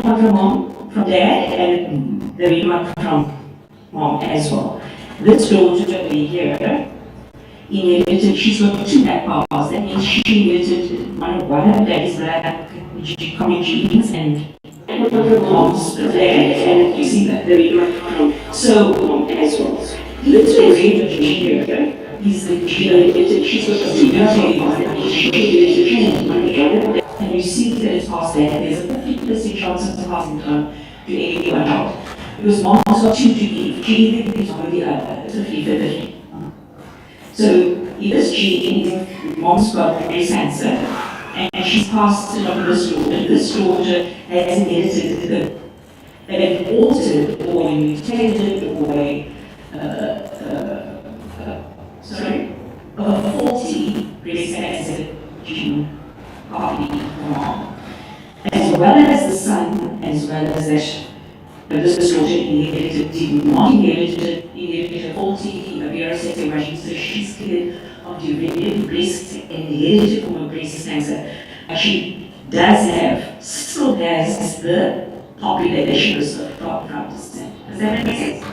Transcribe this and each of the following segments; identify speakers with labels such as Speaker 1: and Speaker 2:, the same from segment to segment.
Speaker 1: one from mom, from dad, and the real one from mom as well. This daughter over here inherited, she's got two black bars, that means she inherited one of daddy's black common genes and mom's black, and you see that the real one from, so mom as well. This daughter over here is the inherited, she's got two black bars, she inherited one of daddy. And you see that it's passed there, there's a 50% chance of passing on to anyone else. Because mom's got two to give, she either gives one or the other, it's a 50-50. So in this gene, mom's got breast cancer, and she's passed it on to this daughter. This daughter has inherited an altered or a mutated or a faulty breast cancer gene. Mom, as well as the son, as well as that this daughter did not inherit a faulty BRCA, so she's scared of developing breast and inherited from a breast cancer. But she still has the population risk of 12%. Does that make sense?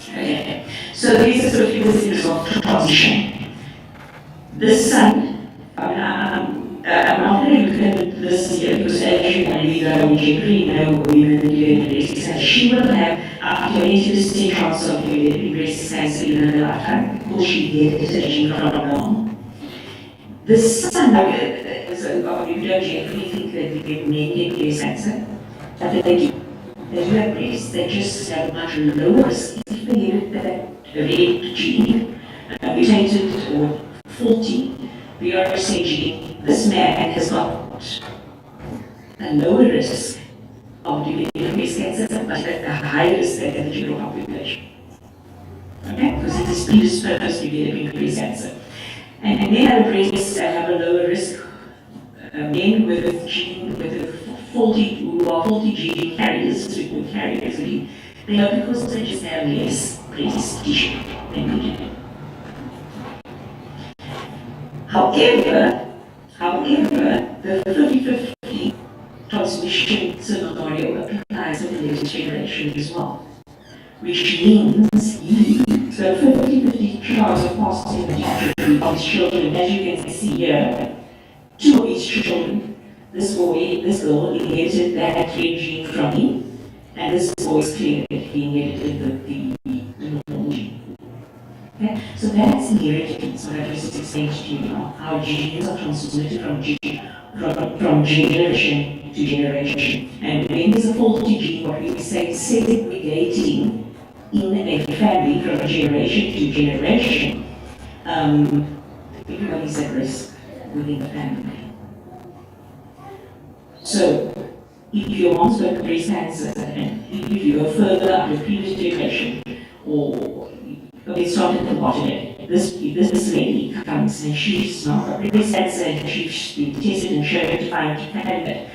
Speaker 1: Okay. So these are sort of few of transition. This son, I'm not going to look at this here because as you know, we generally know women with breast cancer, she will have up to 80% chance of developing breast cancer in her lifetime because she inherited a gene from her mom. The son, so you don't generally think that they get men get breast cancer, but they do. They do have breasts, they just have a much lower risk if they inherit that red gene, mutated or faulty BRCA gene. This man has got a lower risk of developing breast cancer, but a higher risk than the general population. Okay? Because it is predisposed to developing breast cancer. And men have breasts that have a lower risk. Men with a faulty gene carriers, we call carriers, they are because they just have less breast tissue than we do. However, the 50-50 transmission scenario applies to the latest generation as well, which means so 50-50 chance of passing the of his children. As you can see here, two of his children, this girl inherited that red gene from him, and this boy is clear that he inherited the normal gene. Okay? So that's inheritance, what I just explained to you now, how genes are transmitted from generation to generation. And when there's a faulty gene, what we say is segregating in a family from generation to generation, everybody's at risk within the family. So, if your mom's got breast cancer, and if you go further up the previous generation, or it started at the bottom, this lady comes and she's not got breast cancer, and she's been tested and shown to find that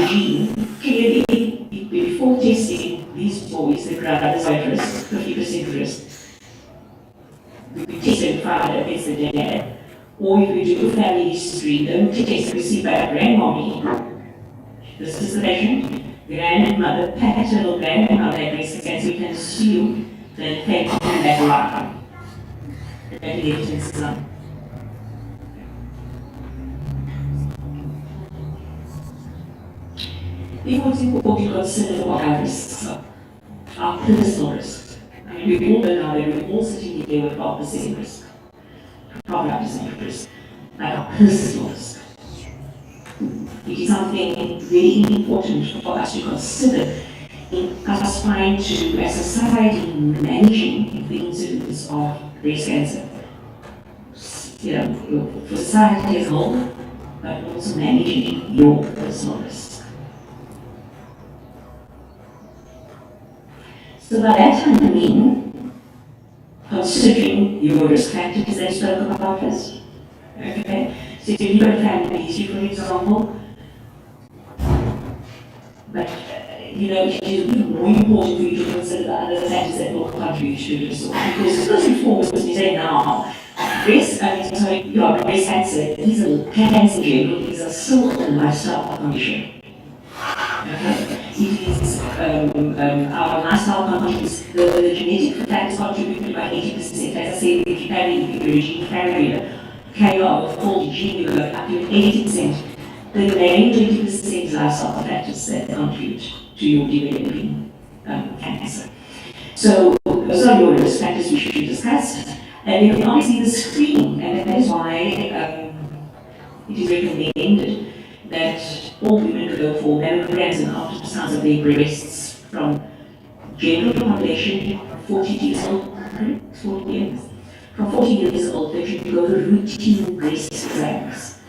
Speaker 1: gene clearly before testing these boys, the brothers are at risk, 50% risk. We test and find out it's the dad. Or if we do a family history, don't test, we see by grandmommy. This is the patient, grandmother, paternal grandmother had breast cancer, we can assume that it came from that lifetime. That inheritance is on. Therefore, it's important to consider what our risks are, our personal risks. I mean, we all know now that we're all sitting here with 12% risk, 12% risk, like our personal risk. It is something very important for us to consider in us trying to, as a society, managing the incidence of breast cancer. You know, for society as a whole, but also managing your personal risk. So by that time, I mean, considering your risk factors that I spoke about first. Okay? So if you've got a family history, for example, but you know, it is more important for you to consider the other factors that will contribute to your disorder. Because first and foremost, we say now, Breast cancer is a cancer in general, is a still a lifestyle condition. Okay? It is our lifestyle conditions, the genetic factors contribute by 80%. As I said, if you carry a gene carrier of a faulty gene, you go up to 80%. The remaining 20% is lifestyle factors that contribute to your developing cancer. So those are your risk factors we should discuss. And then obviously the screening, and that is why it is recommended that all women go for mammograms and ultrasounds of their breasts from general population 40 years old, 40 years. From 40 years old, they should go for routine breast exams.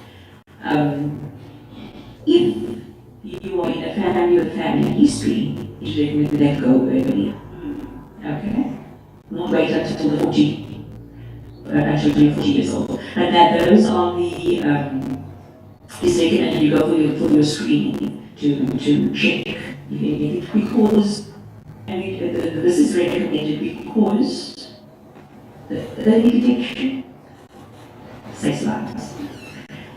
Speaker 1: If you are in a family with family history, it's recommended that go early. Okay? Not wait until the 40 years old. But that those are the is recommended you go for your screening to check if anything. Because, this is recommended because the early detection saves lives.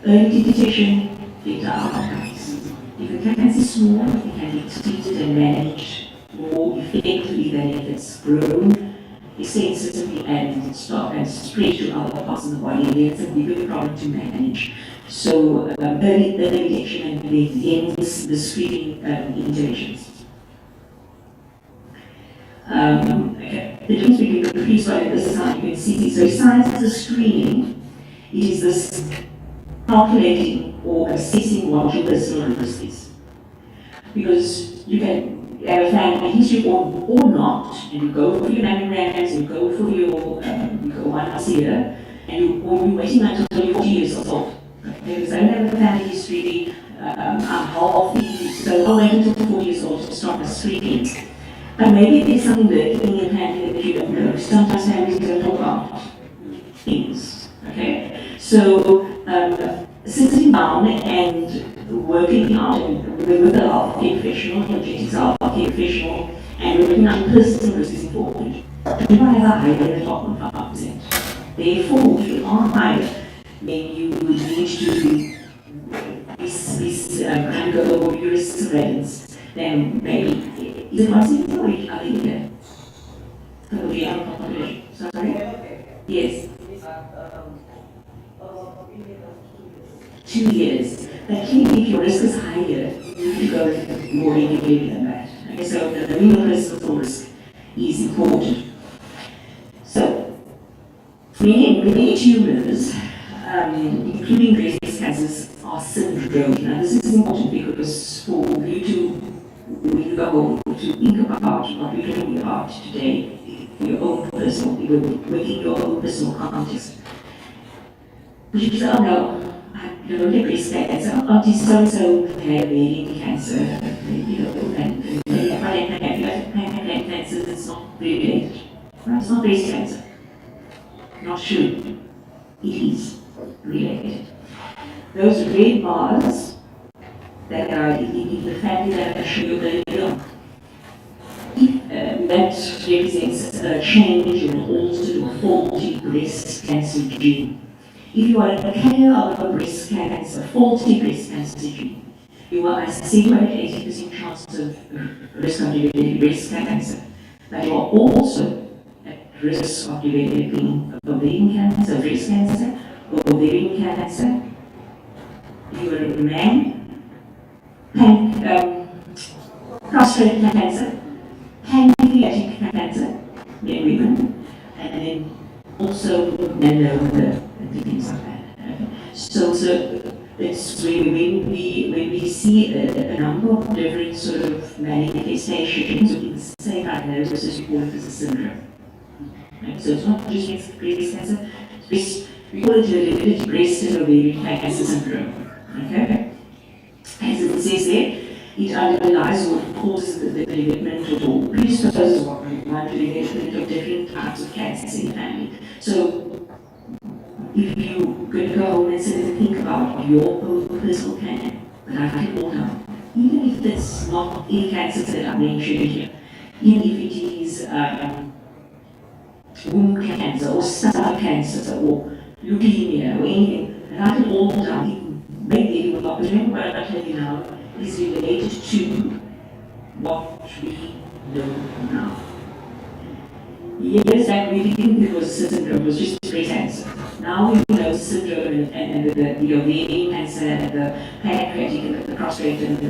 Speaker 1: Early detection, better outcomes. If the cancer is small, it can be treated and managed more effectively than if it's grown extensively and spread to other parts of the body. And it's a bigger problem to manage. So early detection and then the screening interventions. Okay. The difference between the pre-study and this is how you can see. So besides the screening, it is this calculating or assessing what your personal risk is. Because you can have a family history or not, and you go for your mammograms, you go for your, you go once a year, and you're waiting until you're 40 years old. Because I don't have a family history, I'm healthy, so I'll wait until 40 years old to start the screening. But maybe there's something that in your family that you don't know. Sometimes families don't talk about things, okay? So, sitting down and working out with a healthcare professional, genetics healthcare professional, and working on personal risk is important. You might have a higher than the top of 5%. Therefore, if you are higher, then you would need to undergo rigorous surveillance. Then maybe, is it once a year or other year? For the young population. Sorry? Yes. 2 years. But clearly, if your risk is higher, you go more regularly than that. Okay, so the renal risk of risk is important. So, many tumors, including breast cancers, are syndromic. Now, this is important because for you to, when you go home, to think about what we're talking about today, your own personal, within your own personal context. Which is, oh no, I don't get breast cancer, Auntie so-and-so had ovarian cancer, and pancreatic cancer is not related. It's not breast cancer. Not true. It is related. Those red bars that are in the family that I showed you earlier, that represents a change in altered or faulty breast cancer gene. If you are a carrier of a breast cancer, faulty breast cancer gene, you are a 80% chance of risk of developing breast cancer. But you are also at risk of developing ovarian cancer, breast cancer, ovarian cancer. You are a man, prostate cancer, pancreatic cancer, in women, and then also melanoma and things like that. Okay. So it's when we see a number of different sort of manifestations within the same diagnosis, we call it as a syndrome. Okay. So it's not just breast cancer, we call it hereditary breast and ovarian cancer syndrome. Okay. As it says there, it underlies what causes the development or predisposes one to development of different types of cancer in the family. So, if you're going to go home and sit and think about your own personal cancer, but I write it all down, even if it's not any cancers that I mentioned here, even if it is womb cancer or stomach cancer or leukemia or anything, write it all down. Maybe you will not remember what I tell you now is related to what we know now. Years back, we didn't think it was a syndrome, it was just breast cancer. Now we know syndrome and the ovarian cancer and the pancreatic and the prostate and the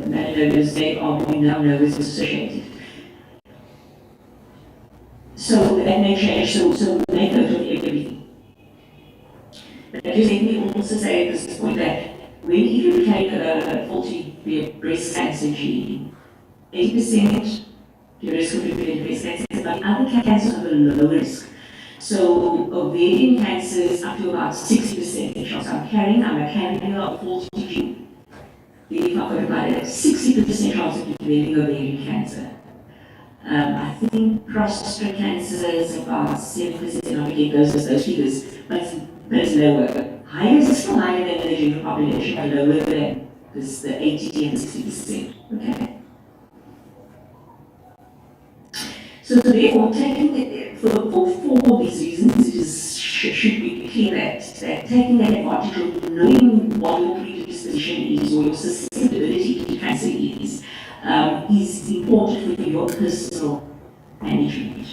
Speaker 1: melanomas, they are, we now know is associated. So that may change, so make note of everything. But just let me also say at this point that when you take a faulty breast cancer gene, 80% the risk of developing breast cancer, but other cancers have a low risk. So ovarian cancer is up to about 60% chance. I'm a carrier of faulty gene. Then if I've got about a 60% chance of developing ovarian cancer. I think prostate cancer is about 7%, I forget those figures, but it's lower. Higher is still higher than the general population, but lower than the 80 and 60%. Okay. So therefore, taking it for these reasons, it should be clear that taking advantage of knowing what your predisposition is or your susceptibility to cancer is important for your personal management.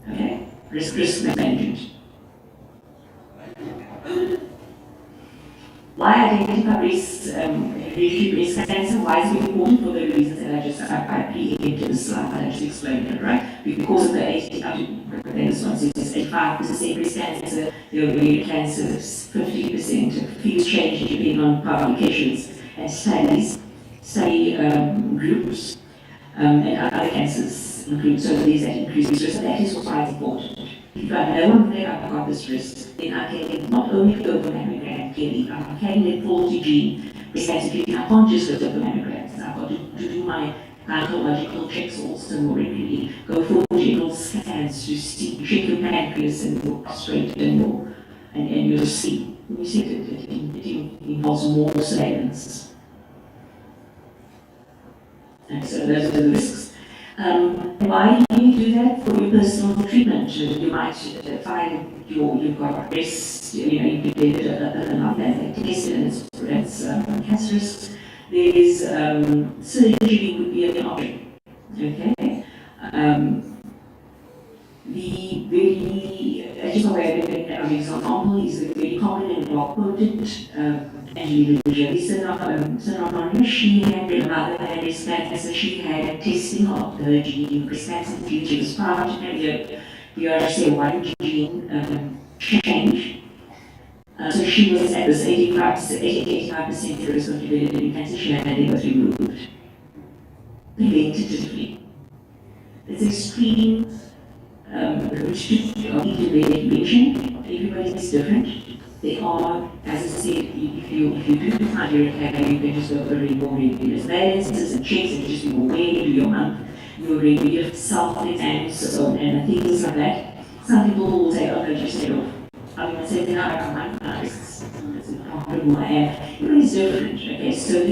Speaker 1: Okay? Risk management. Why identify hereditary breast cancer? Why is it important? For the reasons that I preempted the slide, I just explained it, right? Because of the 85% breast cancer, the ovarian cancer is 50%. Figures change depending on publications and study groups, and other cancers include. So these that increase risk. So that is why it's important. If I know that I've got this risk, then I can not only go for mammogram clearly, I'm carrying a faulty gene, breast cancer gene, I can't just go for mammograms. I've got to do my gynecological checks also more regularly, go for general scans to see, check your pancreas and your prostate and your skin. You see it involves more surveillance. And so those are the risks. Why do you do that? For your personal treatment. You might find you've got breast, you did a lump that tested and it's cancerous. There's surgery would be an option. Okay? Just a way of an example is the very common and well quoted Angelina Jolie syndrome. She had a mother had breast cancer. She had testing of her gene, breast cancer gene. She was found to have the BRCA1 gene change. So she was at this 85% risk of developing cancer. She had it was removed preventatively. It's extreme. Intervention. Everybody is different. They are, as I said, if you do find your academy, you can just go for more regular balances and checks and just be aware, do your regular self-exams and things like that. Some people will say, okay, just get off. I'm going to say, no, I can't. That's incomparable. Everybody's different. Okay, so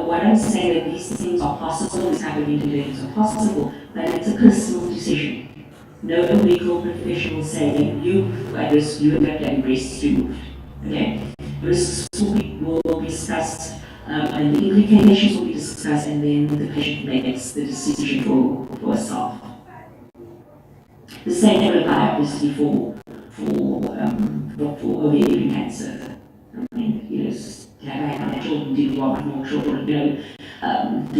Speaker 1: what I'm saying that these things are possible, these type of interventions are possible, but it's a personal decision. No medical professional saying you at risk, you have to have breasts removed. Okay? Risks will be discussed, and the implications will be discussed, and then the patient makes the decision for herself. The same will apply obviously for ovarian cancer. I mean, have I children? Do you want more children? Do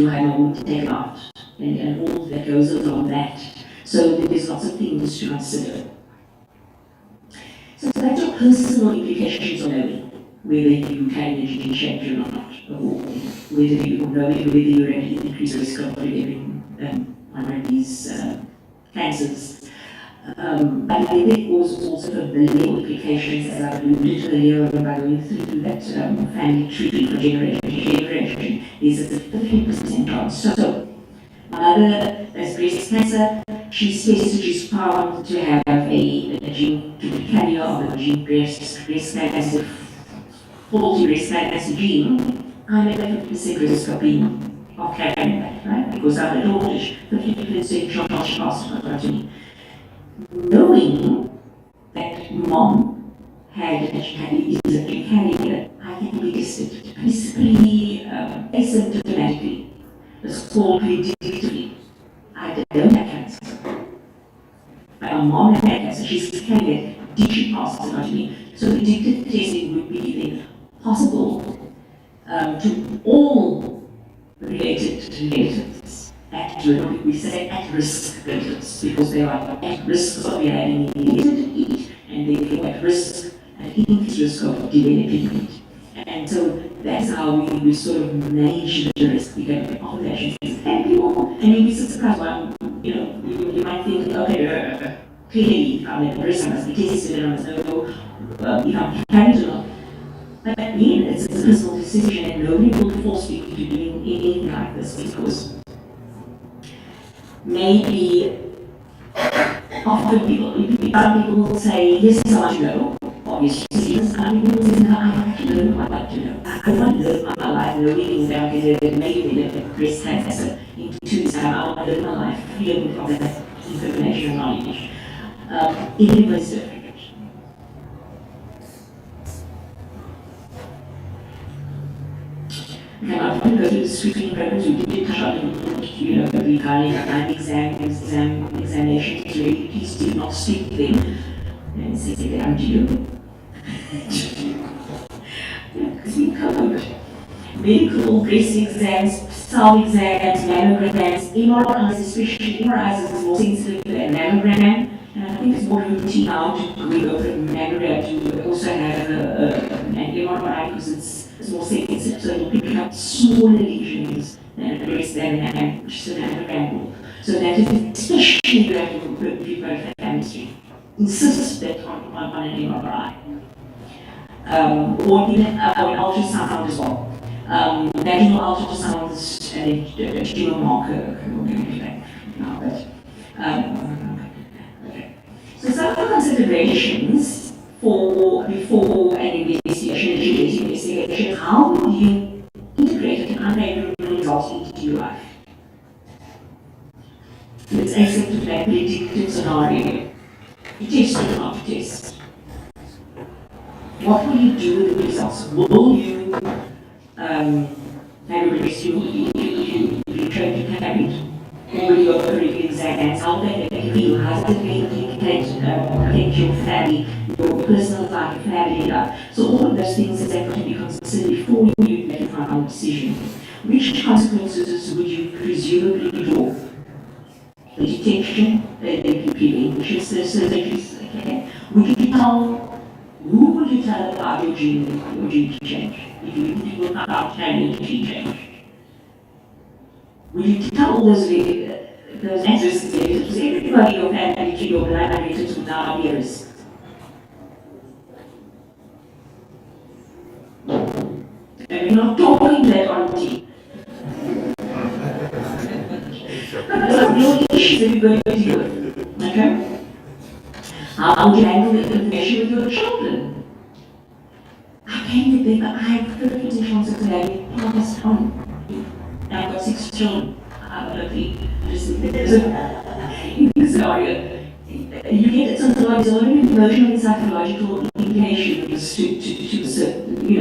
Speaker 1: I have a woman to take out? And all that goes along that. So there's lots of things to consider. So that's your personal implications on knowing whether you can gene change or not, or whether you know whether you're at an increased risk of developing one of these cancers. But I think there was also familial implications, as I alluded to earlier on by going through that family tree for generation to generation. There's a 50% chance. So my mother has breast cancer. She's tested, she's found to have a gene, to be carrier of the gene breast cancer, faulty breast cancer gene. I'm at 50% risk of carrying that, right? Because I'm a daughter, 50% chance she passed it to me. knowing that mom had carried it, I can be tested principally asymptomatically. It's called predictably. I don't have cancer. My mom had cancer, she's carried it. Did she pass it on to me? So predictive testing would be then possible to all related relatives at we say at risk relatives because they are at risk of having inherited it and therefore at risk and increased risk of developing it. And so that's how we sort of manage the risk. We get populations and people, and you'd be surprised why you might think, okay, clearly I'm at risk, I must be tested, and I must know if I'm carried or not. But again, it's a personal decision, and nobody will force you to doing anything like this because maybe often some people will say, yes, I want to know, obviously, some people will say, no, I want to know, I want to know. I want to live my life knowing that I can maybe live breast cancer in 2 weeks' time. I want to live my life free of that information and knowledge. Everybody's different. Okay, I'm going to go through the screening programs. We did touch on regarding examinations. Really, please do not skip them. And say that I'm due. Because we covered medical breast exams, cell exams, mammograms, MRIs, especially MRIs is more sensitive than mammogram. And I think it's more routine now to go over a mammogram to also have an MRI because it's more sensitive, so it'll pick up smaller lesions than a breast than which is a mammogram. So that is especially you have to prepare for chemistry. Insist that on an MRI. Or even an ultrasound as well. Vaginal ultrasound is a tumor marker. Okay. So some of the considerations for before an investigation, how would you integrate an unfavorable result into your life? Let's accept the predictive scenario. You test or not test. What will you do with the results? Will you have a rescue? You try to carry it? Or will you go for exams? How will they make you feel? How does it affect your family, your personal life, family life? So all of those things that have to be considered before you make a final decision. Which consequences would you presumably draw? The detection, the prevention surgeries, okay? Would you tell who would you tell about your gene change? If you people found out having a gene change, would you tell all those at-risk relatives? Everybody in your family, to your blood relatives would now be at risk. And we're not talking that on TV. Those are real issues that we're going to deal with. Okay? How would you handle the information with your children? I came to think that I have 50% chance of having passed on. And I've got 6 children. I don't think just in this area. You get some there's a lot of emotional and psychological implications to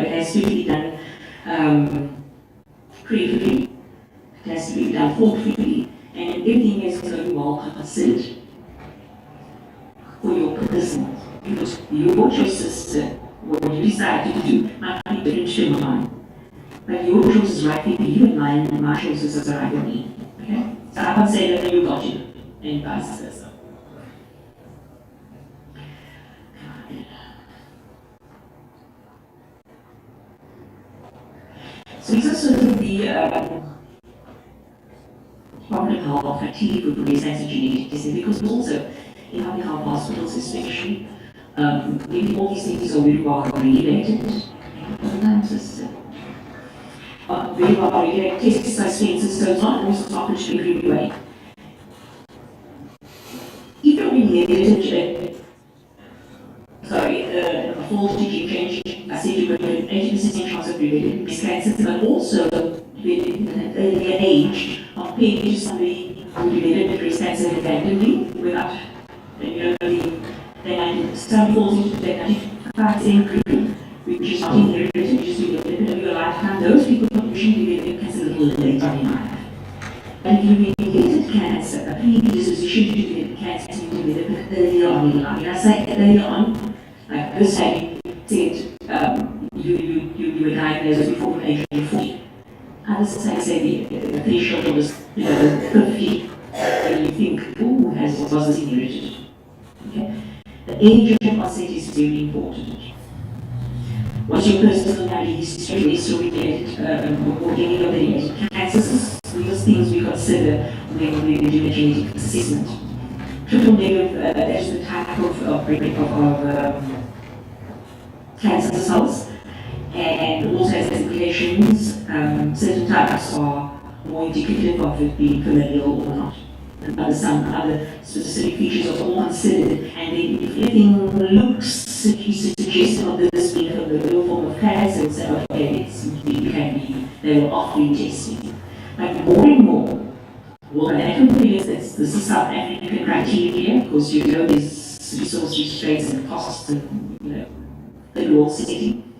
Speaker 1: has to be done creatively. It has to be done thoughtfully. And everything is going to be well considered for your personal. Because your choices, what you decide to do, might be different to mine. But your choice is right for you and mine, and my choices are right for me. Okay? So I can't say that you got you, and vice versa. So these are sort of the public health fatigue with breast cancer genetic testing, because also in public health hospitals especially, maybe all these things are very well regulated. Sometimes it's very well regulated. Tests are expensive, so it's not always offered to everybody. If you're being inherited, a faulty gene change, I said you've got an 80% chance of developing breast cancer, but also in an earlier age, compared to somebody who developed breast cancer randomly without any some falls into the 95% group, which is not inherited, which is a little bit of your lifetime. Those people usually get cancer a little later in life. But if you inherited cancer, a predisposition to get cancer, you develop it earlier on in life. When I say earlier on, like this having said, you were diagnosed before the age of 40. Others say the threshold was 50, and you think, oh, was this inherited? Okay? The age of onset is very important. What's your personality history, is related, or any of the cancers? These things we consider when we do a genetic assessment. Triple negative, that's the type of cancer cells, and also has implications. Certain types are more indicative of it being familial or not. And some other specific features are all considered, and then if anything looks suggestive of this being a familial form of cancer, say, okay, it can be, they will offer you testing. But more and more, well, that can be, this is South African criteria, because you know there's resource restraints and costs and, the law setting.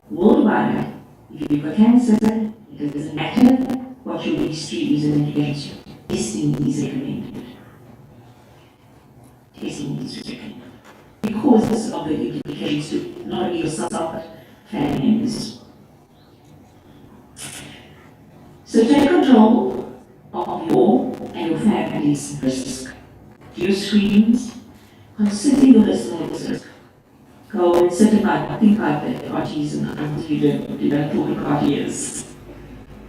Speaker 1: Worldwide, if you've got cancer, it doesn't matter what your history is and indication. Testing is recommended. Testing is recommended. Because of the implications to not only yourself but family members. So take control of your and your family's risk. Do your screenings, consider your personal risk. Go and think about the parties and until you don't talk about parties.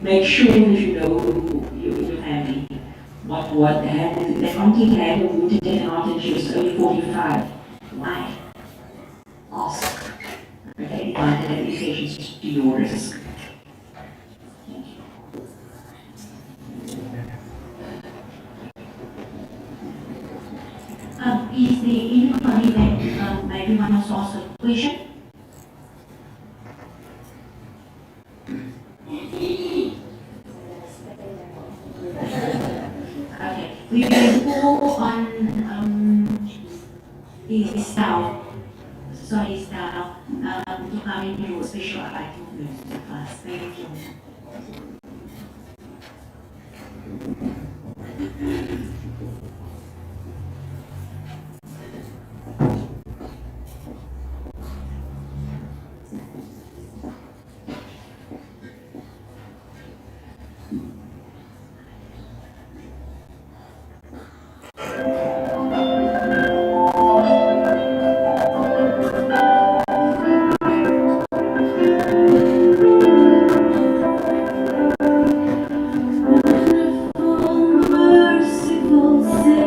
Speaker 1: Make sure that you know your family. What they had, their auntie had a wounded dead heart and she was only 45. Why? Ask. Okay, find the implications to your risk. Thank you.
Speaker 2: Is there anybody that maybe wants to ask a question? Okay, we will go on style. Sorry, style to come into a special art movement class. Thank you. Merciful Savior.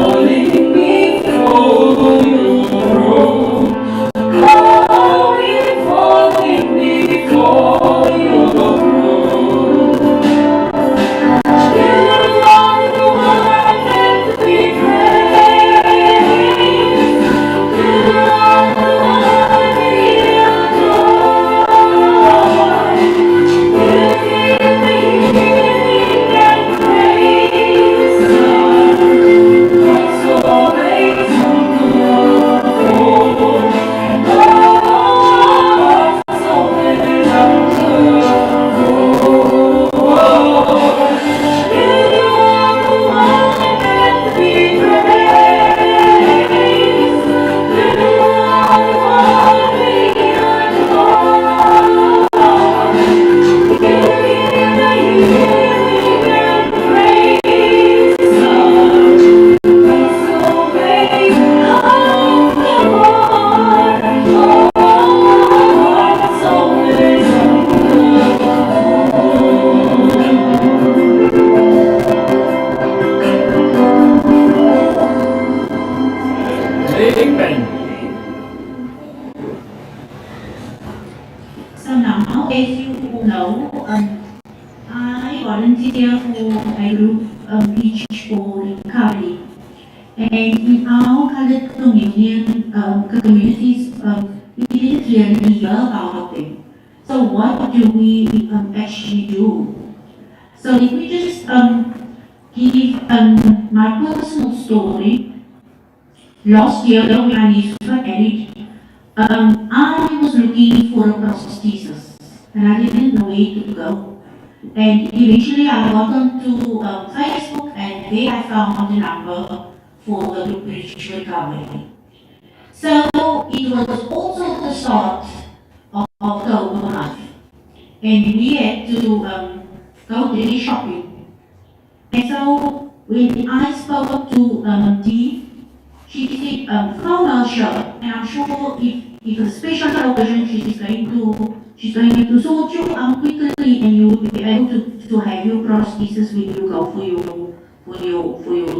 Speaker 1: calling me through your throne. Calling, calling me before your throne. You are the one that we praise. You are the one we adore. You give me healing and praise. That's always on the throne. That's always on the throne. You are the one that we praise. You are the one we adore. You give the healing and praise. That's always on the Lord. That's always on Amen.
Speaker 2: So now, as you all know, I volunteer for a group each for recovery. And in our colored communities, we didn't really hear about them. So what do we actually do? So let me just give my personal story. Last year, when I used to married, I was looking for a prosthesis, and I didn't know where to go. And eventually, I got onto Facebook, and there I found the number for the British Recovery. So it was also the start of October month, and we had to go daily shopping. And so when I spoke to Dee, she said, from her show, and I'm sure if a special occasion she's going to sort you quickly, and you will be able to have your prosthesis when you go for your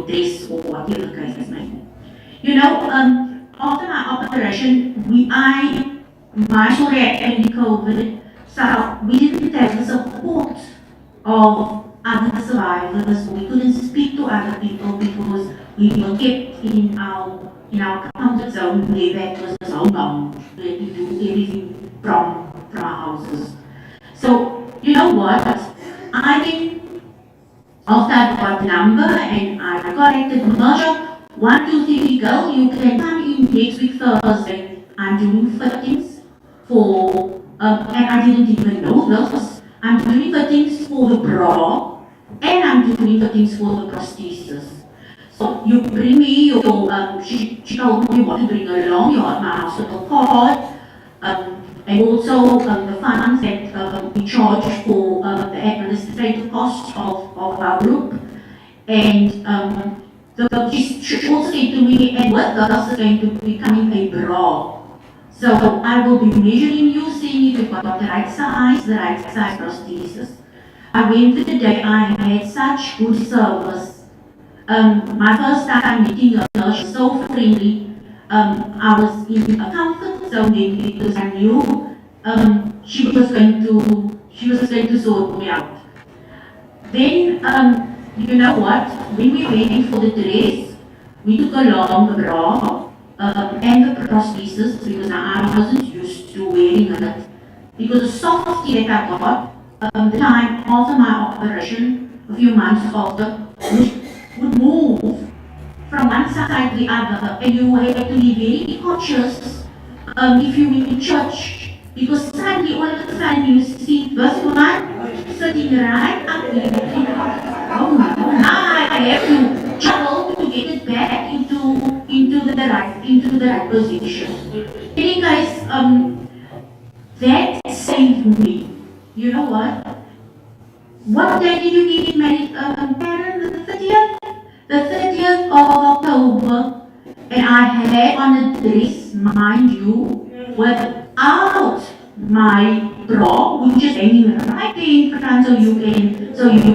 Speaker 2: dress or whatever the case may be. You know, after my operation, my story had COVID, so we didn't have the support of other survivors. We couldn't speak to other people because we were kept in our comfort zone where that was homebound, where we do everything from our houses. So you know what? After I got the number and I contacted Marsha, 1, 2, 3, go, you can come in next week Thursday. I'm doing fittings for, and I didn't even know this. I'm doing fittings for the bra, and I'm doing fittings for the prosthesis. So you bring me your, she told me what to bring along, your my hospital card, and also the funds that we charge for the administrative costs of our group. And she also said to me, and what else is going to be becoming a bra. So I will be measuring you, seeing if you've got the right size prosthesis. I went the day, I had such good service. My first time meeting her, she was so friendly. I was in a comfort zone because I knew she was going to sort me out. Then, you know what? When we went for the dress, we took along the bra and the prosthesis because I wasn't used to wearing it. Because the softy that I got, the time after my operation, a few months after, would move from one side to the other, and you have to be very cautious if you were in church, because suddenly all of a sudden you see this woman sitting right up there. Oh no, now I have to juggle to get it back into the right position. Anyway guys, that saved me. You know what? What day did you get married, Karen? The 30th? The 30th of October. And I had on a dress, mind you, without my bra, which is hanging right there in front so you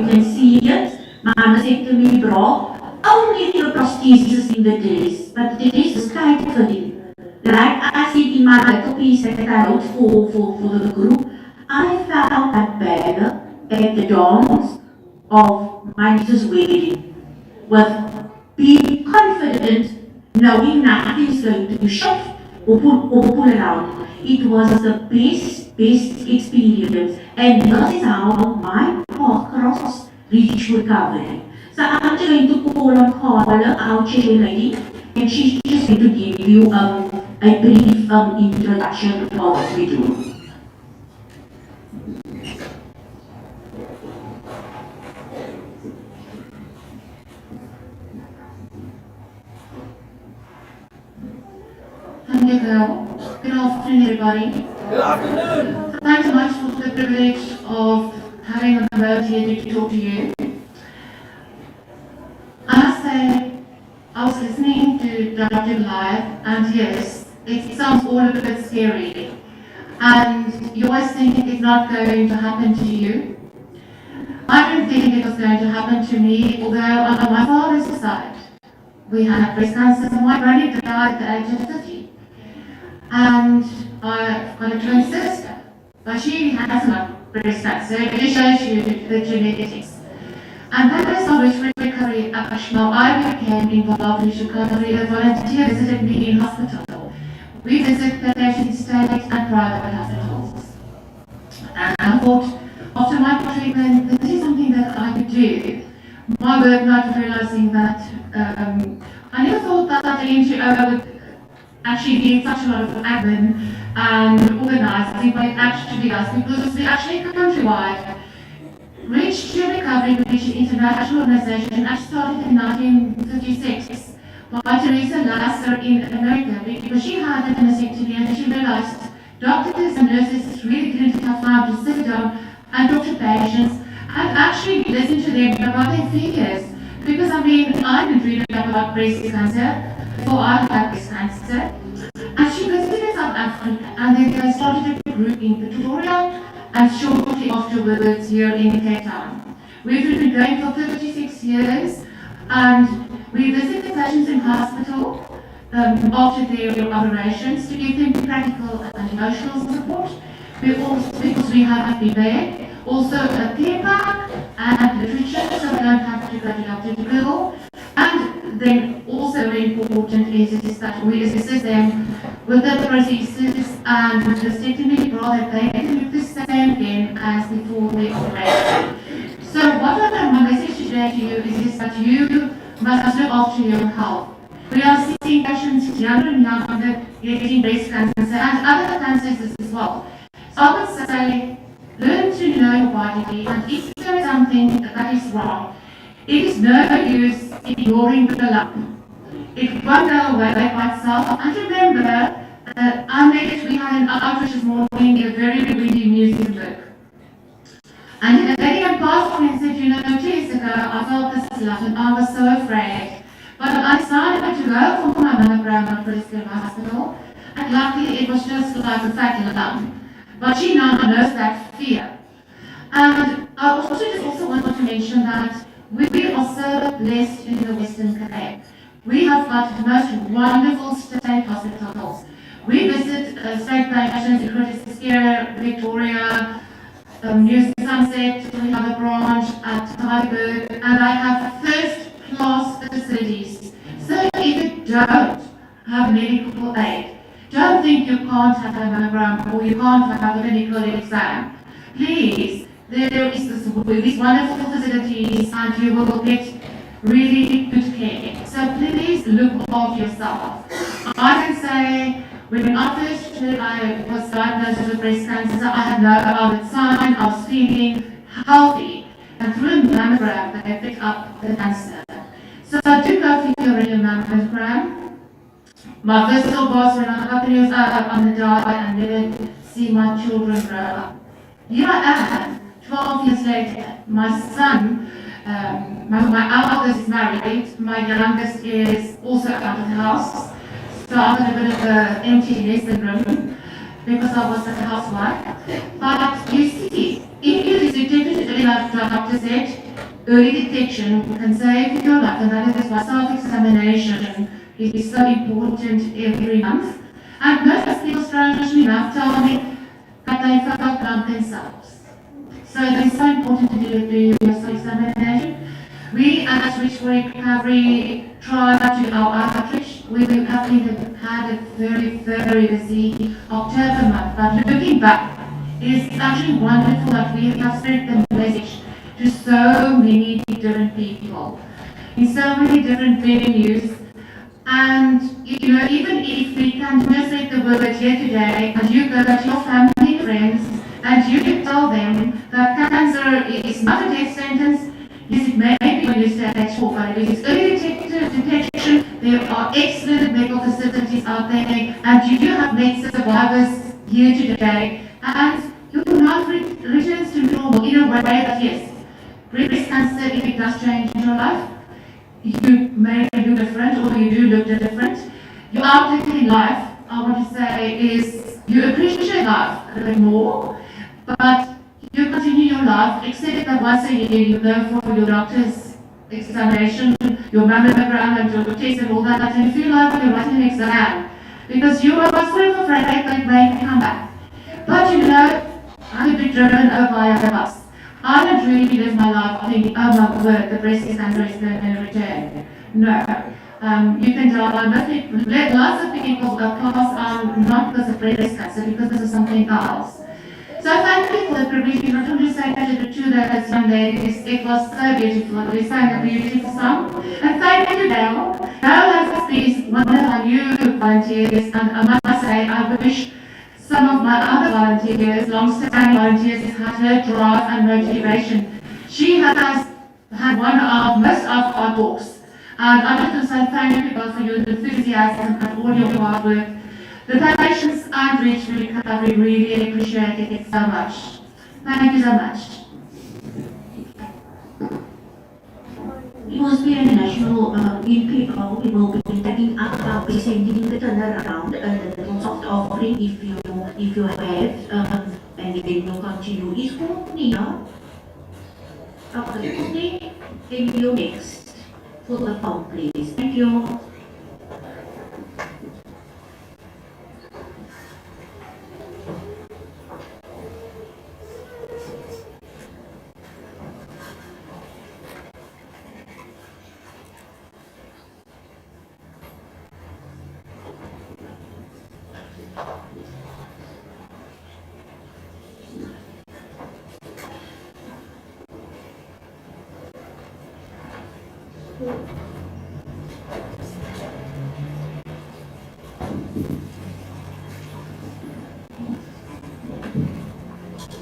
Speaker 2: can see it. My mastectomy bra. I only the prosthesis in the dress, but the dress is tight fitting. Like I said in my little piece that I wrote for the group, I found that bag at the dance of my niece's wedding with being confident, knowing nothing's going to shift or pull around. It was the best experience, and this is how my path crossed reach recovery. So I'm just going to call on Carla, our chair lady, and she's just going to give you a brief introduction of what we do.
Speaker 3: Thank you, Carol. Good afternoon, everybody.
Speaker 4: Good afternoon.
Speaker 3: Thanks so much for the privilege of having a vote here to talk to you. I must say, I was listening to Dr. Live, and yes, it sounds all a bit scary. And you always think it's not going to happen to you. I didn't think it was going to happen to me, although on my father's side, we had breast cancer, and my granny died at the age of 50. And I've got a twin sister, but she has not breast cancer. It just shows you the genetics. And that is how recovery now I became involved in recovery. A volunteer visited me in hospital. We visit the patient's state and private hospitals. And I thought, after my treatment, this is something that I could do. My work, not realizing that I never thought that the NGO would actually be such a lot of admin and organizing, but it actually does, because we actually countrywide. Reach to Recovery, which is an international organization, actually started in 1956 by Teresa Lasser in America, because she had a mastectomy and she realized doctors and nurses really didn't have time to sit down and talk to patients and actually listen to them about their fears. Because I mean, I didn't read about breast cancer before I had breast cancer. And she visited South Africa, and then they started a group in Pretoria, and shortly afterwards here in Cape Town. We've been going for 36 years, and we visit the patients in hospital after their operations to give them practical and emotional support. We also, because we have been there, also a care pack and literature, so we don't have to go to Dr. to Google. And then also very important is that we assist them with the prosthesis and with the mastectomy, that they can look the same again as before the operation. So what I want my message today to you is that you must look after your health. We are seeing patients younger and younger getting breast cancer and other cancers as well. So I would say, learn to know your body, and if there is something that is wrong, it is no use ignoring the lump. It won't go away by itself. And remember, we had an outreach this morning in a very windy Museumburg. And a lady had passed me and said, 2 years ago, I felt this lot and I was so afraid. But I decided to go for my mammogram at Bristol Hospital, and luckily it was just like a fat lump. But she now knows that fear. And I also want to mention that we are so blessed in the Western Cape. We have got the most wonderful state hospitals. We visit state patients in Curtis Square, Victoria, New Sunset. We have a branch at Heidelberg, and I have first-class facilities. So if you don't have medical aid, don't think you can't have a mammogram or you can't have a clinical exam. Please, there is these wonderful facilities, and you will get really good care. So please look after yourself. I can say, when I first I was diagnosed with breast cancer, I had no outward sign. I was feeling healthy, and through a mammogram, they picked up the cancer. So I do go for your regular mammogram. My first little boss, when I got the news I'm going to die and never see my children grow up. Here I am, 12 years later. My son, my eldest is married, my youngest is also out of the house. So I got a bit of an empty nest syndrome because I was a housewife. But you see, if you detected it early, like the doctor said, early detection can save your life, and that is why self-examination is so important every month. And most people, strangely enough, tell me that they felt like themselves. So it's so important to do your self-examination. We at Rich for Recovery try to do our outreach. We have had a very, very busy October month, but looking back, it is actually wonderful that we have spread the message to so many different people in so many different venues. And you know, even if we can translate the word here today, and you go to your family, friends, and you can tell them that cancer is not a death sentence. Yes, it may be when you stay at 4, but it is early detection. There are excellent medical facilities out there, and you do have med survivors here today, and your life returns to normal in a way that, yes, breast cancer, if it does change your life, you may look different or you do look different. Your outlook in life, I want to say, is you appreciate life a bit more, but you continue your life, except that once a year you go for your doctor's examination, your mammogram and your test and all that, and you feel like you're writing an exam because you are sort of afraid that it may come back. But you know, I could be driven over by a bus. I don't really live my life thinking, oh my word, the breast cancer is going to return. No. You can die. Lots of people pass on not because of breast cancer, because of something else. So thank you for the privilege. Not only say to those young ladies, it was so beautiful. We sang a beautiful song. And thank you, Dale. Dale has been one of our new volunteers, and I must say, I wish some of my other volunteers, long-standing volunteers, had her drive and motivation. She has had one of most of our talks. And I just want to say thank you both for your enthusiasm and all your hard work. The patients and Rich for Recovery really appreciate it so much. Thank you so much.
Speaker 2: It must be international in people. We will be taking up presenting the turnaround and the soft offering if you have, and then we'll continue. Is Courtney here? Okay, Courtney, then you next for the phone, please. Thank you.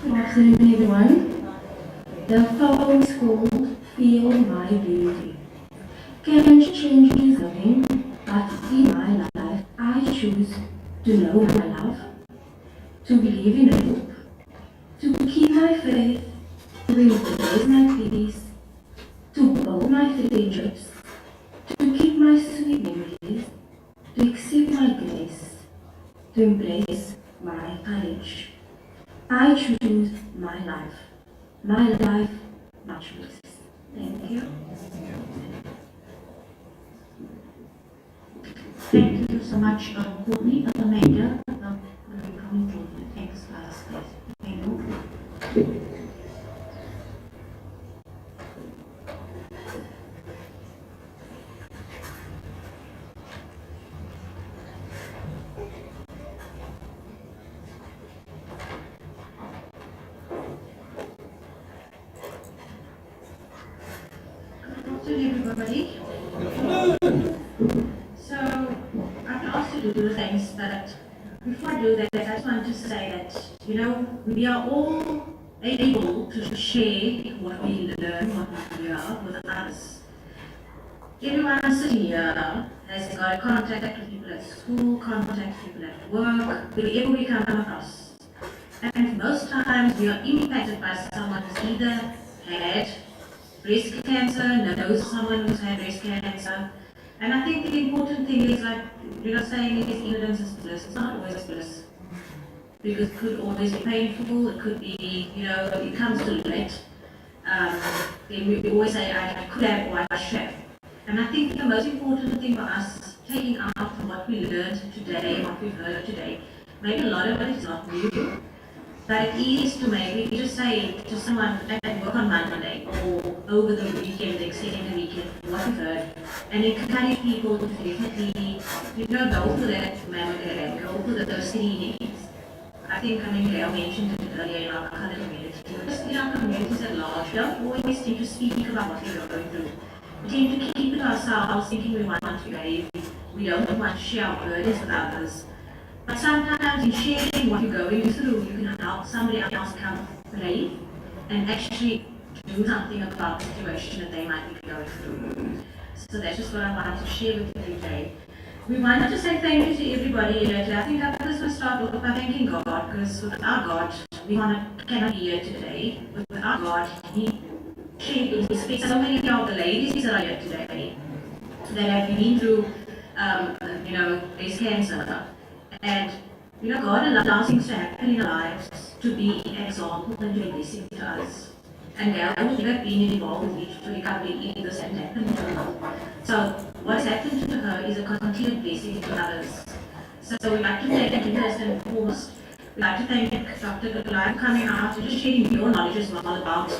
Speaker 5: Good afternoon, everyone. The poem is called Feel My Beauty. Can't change anything, but in my life, I choose to know my love, to believe in hope, to keep my faith, to embrace my peace, to build my friendships, to keep my sweet memories, to accept my grace, to embrace my courage. I choose my life, my choice. Thank you.
Speaker 2: Thank you so much, Courtney. Amanda, will be coming to you. Thanks, guys. Thank you.
Speaker 6: Everybody. So I've asked you to do things, but before I do that, I just want to say that, you know, we are all able to share what we learn, what we hear with others. Everyone sitting here has got contact with people at school, contact with people at work, wherever we come across. And most times we are impacted by someone who's either had breast cancer, knows someone who's had breast cancer. And I think the important thing is, like you're saying, is ignorance is bliss. It's not always bliss. Because it could always be painful, it could be, you know, it comes too late. then we always say, I could have or I should have. And I think the most important thing for us, taking out from what we learned today, what we've heard today, maybe a lot of it is not new, but it is to maybe just say to someone at work on Monday or over the weekend, extending the weekend, what we've heard, and encourage people to definitely, go for that mammogram, go for those screenings. I think, Gail mentioned it earlier in our colour community, just in our communities at large, we don't always tend to speak about what we're going through. We tend to keep it ourselves, thinking we want to behave, we don't want to share our burdens with others. But sometimes in sharing what you're going through, you can help somebody else become brave and actually do something about the situation that they might be going through. So that's just what I wanted to share with you today. We wanted to say thank you to everybody here today. I think I just want to start off by thanking God, because without God, we cannot be here today. Without God, He speaks so many of the ladies that are here today that have been through, breast cancer. And, God allows things to happen in our lives to be an example and to be a blessing to us. And Gail would never been involved with each recovery in this and happened to her. So what's happened to her is a continued blessing to others. So we'd like to thank you first and foremost. We'd like to thank Dr. Goliath for coming out and just sharing your knowledge as well about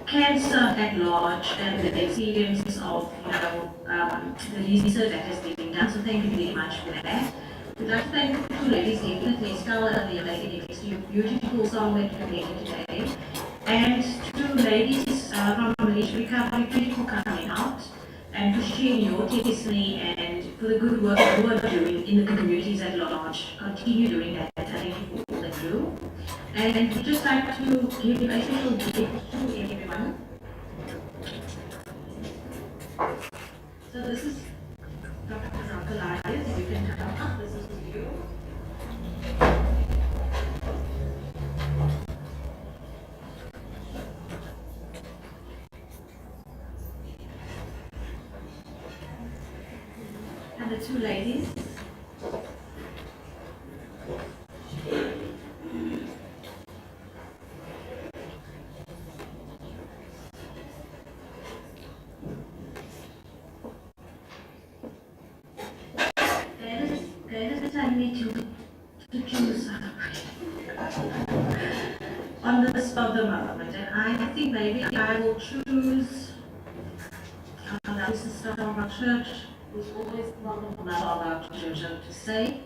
Speaker 6: cancer at large and the experiences of the research that has been done. So thank you very much for that. We'd like to thank the two ladies, definitely Estelle and the amazing beautiful song that you created today. And to ladies from Malaysia Recovery, thank you for coming out and for sharing your testimony and for the good work you are doing in the communities at large. Continue doing that. Thank you for all that you do. And we'd just like to give a special gift to everyone. So this is Dr. Goliath. You can come up. This is for you. And the two ladies. Guys, I need to choose on the spot of the moment, and I think maybe I will choose our sister of our church, who's always welcome from our church to say.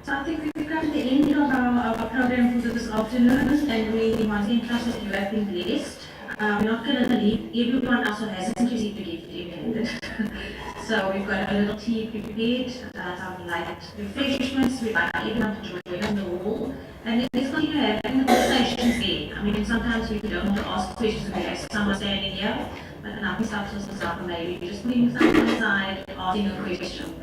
Speaker 6: So I think we've come to the end of our program for this afternoon, and we want to entrust that you have been blessed. We're not going to leave everyone else who hasn't received a gift empty-handed. So we've got a little tea prepared, some light refreshments. We'd like everyone to join us in the hall. And then let's continue having the conversations there. I mean, sometimes we don't want to ask questions when we have someone standing here, but nothing stops us from maybe just putting someone aside, asking a question.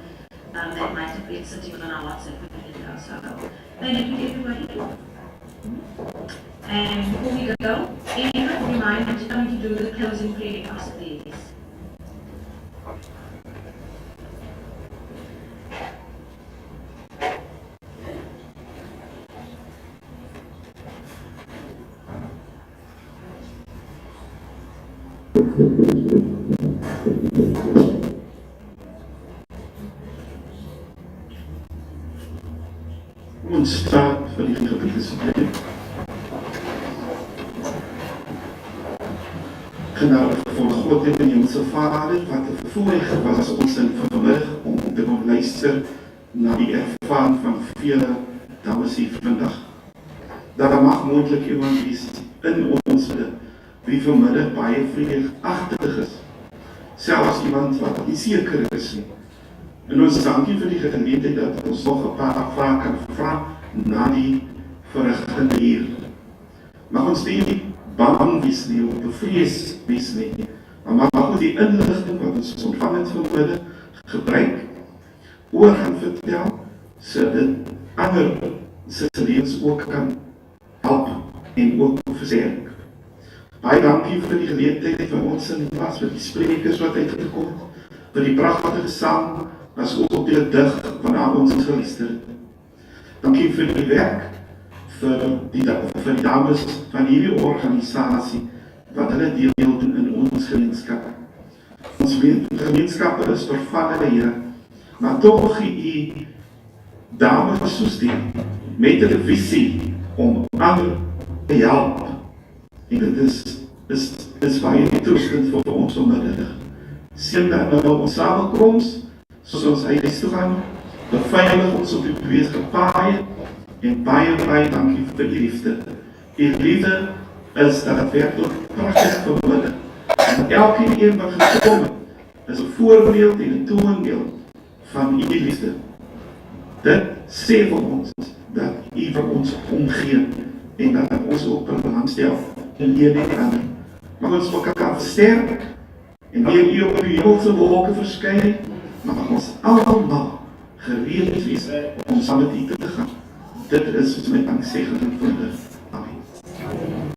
Speaker 6: That might have been sitting on our WhatsApp video. So thank you everybody. And before we go, anyone remind me to do the closing prayer for us, please.
Speaker 7: Ons staat vir die gebedsspreek. Genadevolle God en Hemelse Vader, wat 'n voorreg was ons in vanmiddag om te kon luister na die ervaring van vele dames hier vandag. Daar mag moontlik iemand wees in ons midde wie vanmiddag baie vreugagtig is. Selfs iemand wat nie seker is nie. En ons dankie vir die geleentheid dat ons nog 'n paar vrae kan vra na die verrigting hier. Mag ons nie bang wees nie, of bevrees wees nie, maar mag ons die inligting wat ons ontvang het vanmiddag gebruik, oor gaan vertel, sodat ander se lewens ook kan help en ook versterk. Baie dankie vir die geleentheid vir ons in die pas, vir die sprekers wat uitgekom het, vir die pragtige sang, as ook die gedig waarna ons geluister het. Dankie vir die werk, vir die dames van hierdie organisasie, wat hulle deel doen in ons gemeenskap. Ons gemeenskap is vervalle, Here, maar toch gee u dames soos die, met die visie om ander te help. En dit is baie troostend vir ons onmiddellik. Seën dat nou ons samenkomst, soos ons huis toe gaan, beveilig ons op die bewegende paaie, en baie dankie vir die liefde. Die liefde is dat het werkelijk prachtig verwillig. En elke een wat gekomen is een voorbeeld en een toonbeeld van die liefde. Dit sê vir ons dat u vir ons omgee en dat ons ook belangstel in een en ander. Mag ons mekaar versterk en weer u op die hemelse wolke verskyn, mag ons allemaal gereed wees om saam met u te gaan. Dit is my danksegging vir dit. Amen.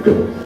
Speaker 7: Good.